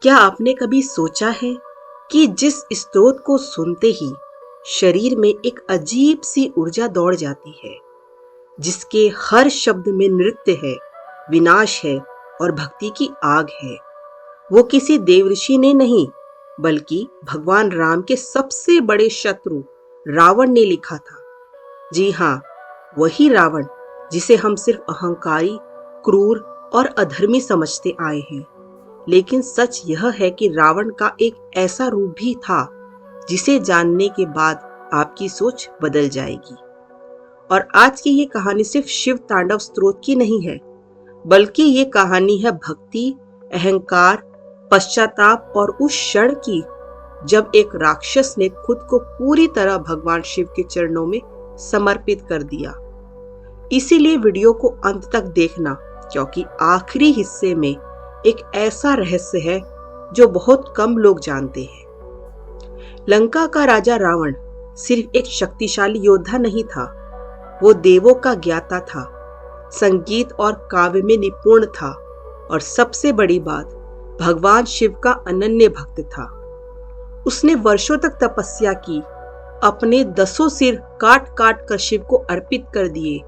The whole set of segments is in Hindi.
क्या आपने कभी सोचा है कि जिस स्रोत को सुनते ही शरीर में एक अजीब सी ऊर्जा दौड़ जाती है, जिसके हर शब्द में नृत्य है, विनाश है और भक्ति की आग है, वो किसी देवऋषि ने नहीं बल्कि भगवान राम के सबसे बड़े शत्रु रावण ने लिखा था। जी हाँ, वही रावण जिसे हम सिर्फ अहंकारी, क्रूर और अधर्मी समझते आए हैं। लेकिन सच यह है कि रावण का एक ऐसा रूप भी था जिसे जानने के बाद आपकी सोच बदल जाएगी। और आज की ये कहानी सिर्फ शिव तांडव स्तोत्र की नहीं है, बल्कि ये कहानी है भक्ति, अहंकार, पश्चाताप और उस क्षण की जब एक राक्षस ने खुद को पूरी तरह भगवान शिव के चरणों में समर्पित कर दिया। इसीलिए वीडियो को अंत तक देखना, क्योंकि आखिरी हिस्से में एक ऐसा रहस्य है जो बहुत कम लोग जानते हैं। लंका का राजा रावण सिर्फ एक शक्तिशाली योद्धा नहीं था, वो देवों का ज्ञाता था, संगीत और काव्य में निपुण था और सबसे बड़ी बात, भगवान शिव का अनन्य भक्त था। उसने वर्षों तक तपस्या की, अपने 10 सिर काट काट कर शिव को अर्पित कर दिए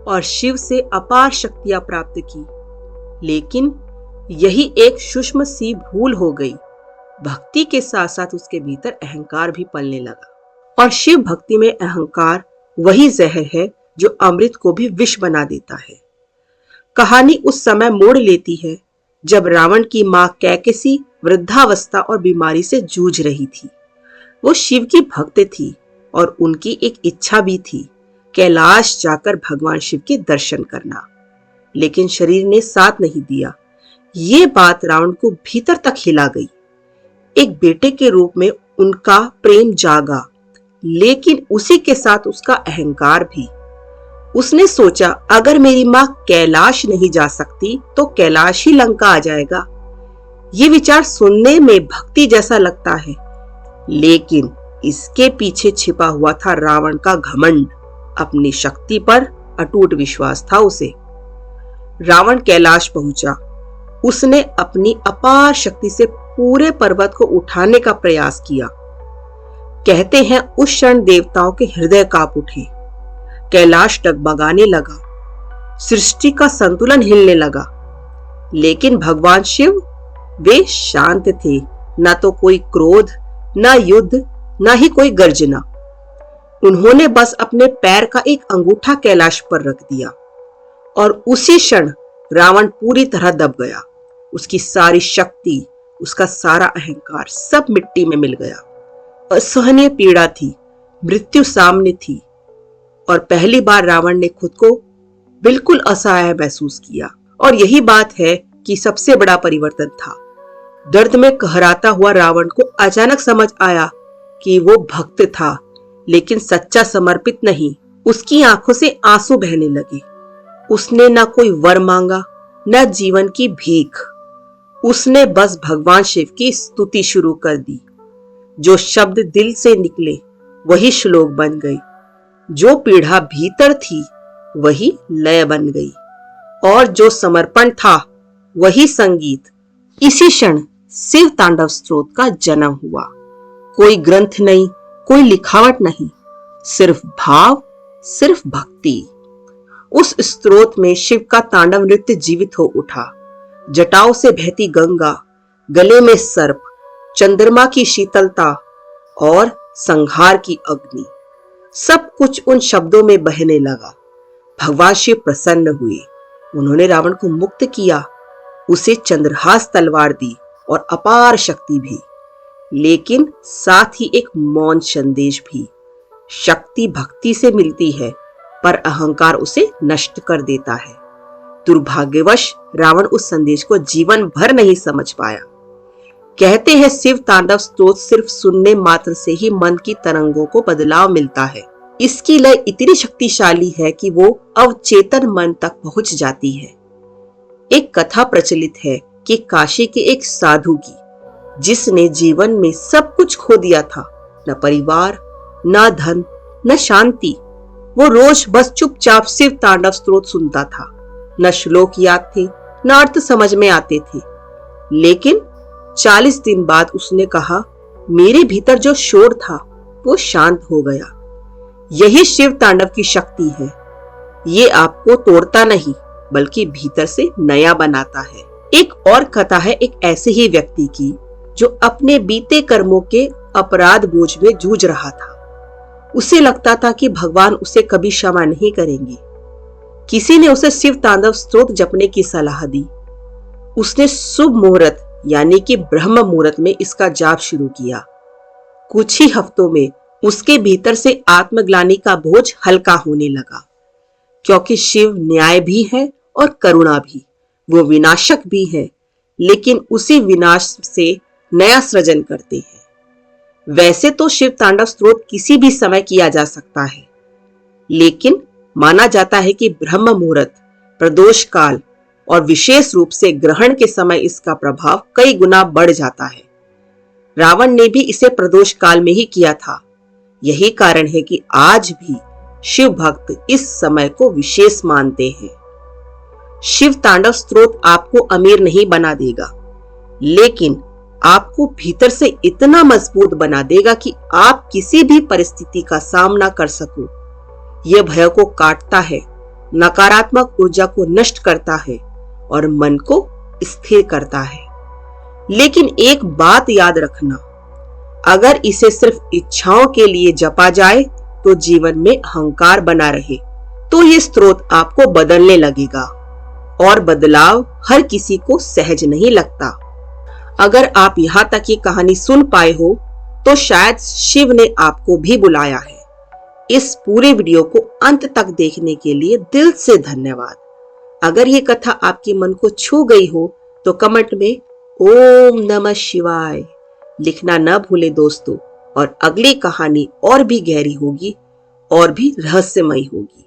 और शिव से अपार शक्तियां प्राप्त की। लेकिन यही एक सूक्ष्म सी भूल हो गई। भक्ति के साथ साथ उसके भीतर अहंकार भी पलने लगा। और शिव भक्ति में अहंकार वही जहर है जो अमृत को भी विष बना देता है। कहानी उस समय मोड़ लेती है जब रावण की मां कैकसी वृद्धावस्था और बीमारी से जूझ रही थी। वो शिव की भक्त थी और उनकी एक इच्छा भी थी, कैलाश जाकर भगवान शिव के दर्शन करना। लेकिन शरीर ने साथ नहीं दिया। ये बात रावण को भीतर तक हिला गई। एक बेटे के रूप में उनका प्रेम जागा, लेकिन उसी के साथ उसका अहंकार भी। उसने सोचा, अगर मेरी मां कैलाश नहीं जा सकती तो कैलाश ही लंका आ जाएगा। ये विचार सुनने में भक्ति जैसा लगता है, लेकिन इसके पीछे छिपा हुआ था रावण का घमंड। अपनी शक्ति पर अटूट विश्वास था उसे। रावण कैलाश पहुंचा। उसने अपनी अपार शक्ति से पूरे पर्वत को उठाने का प्रयास किया। कहते हैं उस क्षण देवताओं के हृदय कांप उठे। कैलाश डगमगाने लगा, सृष्टि का संतुलन हिलने लगा। लेकिन भगवान शिव, वे शांत थे। न तो कोई क्रोध, न युद्ध, न ही कोई गर्जना। उन्होंने बस अपने पैर का एक अंगूठा कैलाश पर रख दिया और उसी क्षण रावण पूरी तरह दब गया। उसकी सारी शक्ति, उसका सारा अहंकार सब मिट्टी में मिल गया। असहनीय पीड़ा थी, मृत्यु सामने थी और पहली बार रावण ने खुद को बिल्कुल असहाय महसूस किया। और यही बात है कि सबसे बड़ा परिवर्तन था। दर्द में कहराता हुआ रावण को अचानक समझ आया कि वो भक्त था, लेकिन सच्चा समर्पित नहीं। उसकी आंखों से आंसू बहने लगे। उसने न कोई वर मांगा, न जीवन की भीख। उसने बस भगवान शिव की स्तुति शुरू कर दी। जो शब्द दिल से निकले वही श्लोक बन गए। जो पीड़ा भीतर थी वही लय बन गई और जो समर्पण था वही संगीत। इसी क्षण शिव तांडव स्तोत्र का जन्म हुआ। कोई ग्रंथ नहीं, कोई लिखावट नहीं, सिर्फ भाव, सिर्फ भक्ति। उस स्तोत्र में शिव का तांडव नृत्य जीवित हो उठा। जटाओं से बहती गंगा, गले में सर्प, चंद्रमा की शीतलता और संहार की अग्नि, सब कुछ उन शब्दों में बहने लगा। भगवान शिव प्रसन्न हुए। उन्होंने रावण को मुक्त किया, उसे चंद्रहास तलवार दी और अपार शक्ति भी, लेकिन साथ ही एक मौन संदेश भी। शक्ति भक्ति से मिलती है, पर अहंकार उसे नष्ट कर देता है। दुर्भाग्यवश रावण उस संदेश को जीवन भर नहीं समझ पाया। कहते हैं शिव तांडव स्तोत्र सिर्फ सुनने मात्र से ही मन की तरंगों को बदलाव मिलता है। इसकी लय इतनी शक्तिशाली है कि वो अवचेतन मन तक पहुंच जाती है। एक कथा प्रचलित है कि काशी के एक साधु की, जिसने जीवन में सब कुछ खो दिया था, न परिवार, न धन, न शांति। वो रोज बस चुपचाप शिव तांडव स्तोत्र सुनता था। न श्लोक याद थे, न अर्थ समझ में आते थे, लेकिन 40 दिन बाद उसने कहा, मेरे भीतर जो शोर था वो शांत हो गया। यही शिव तांडव की शक्ति है। ये आपको तोड़ता नहीं बल्कि भीतर से नया बनाता है। एक और कथा है एक ऐसे ही व्यक्ति की जो अपने बीते कर्मों के अपराध बोझ में जूझ रहा था। उसे लगता था कि भगवान उसे कभी क्षमा नहीं करेंगे। किसी ने उसे शिव तांडव स्तोत्र जपने की सलाह दी। उसने शुभ मुहूर्त यानी कि ब्रह्म मुहूर्त में इसका जाप शुरू किया। कुछ ही हफ्तों में उसके भीतर से आत्मग्लानि का बोझ हल्का होने लगा, क्योंकि शिव न्याय भी है और करुणा भी। वो विनाशक भी है, लेकिन उसी विनाश से नया सृजन करते हैं। वैसे तो शिव तांडव स्तोत्र किसी भी समय किया जा सकता है, लेकिन माना जाता है कि ब्रह्म मुहूर्त, प्रदोष काल और विशेष रूप से ग्रहण के समय इसका प्रभाव कई गुना बढ़ जाता है। रावण ने भी इसे प्रदोष काल में ही किया था। यही कारण है कि आज भी शिव भक्त इस समय को विशेष मानते हैं। शिव तांडव स्तोत्र आपको अमीर नहीं बना देगा, लेकिन आपको भीतर से इतना मजबूत बना देगा कि आप किसी भी परिस्थिति का सामना कर सको। यह भय को काटता है, नकारात्मक ऊर्जा को नष्ट करता है और मन को स्थिर करता है। लेकिन एक बात याद रखना, अगर इसे सिर्फ इच्छाओं के लिए जपा जाए तो जीवन में अहंकार बना रहे तो ये स्तोत्र आपको बदलने लगेगा, और बदलाव हर किसी को सहज नहीं लगता। अगर आप यहाँ तक ये कहानी सुन पाए हो तो शायद शिव ने आपको भी बुलाया है। इस पूरे वीडियो को अंत तक देखने के लिए दिल से धन्यवाद। अगर ये कथा आपके मन को छू गई हो तो कमेंट में ओम नमः शिवाय लिखना न भूले दोस्तों। और अगली कहानी और भी गहरी होगी और भी रहस्यमयी होगी।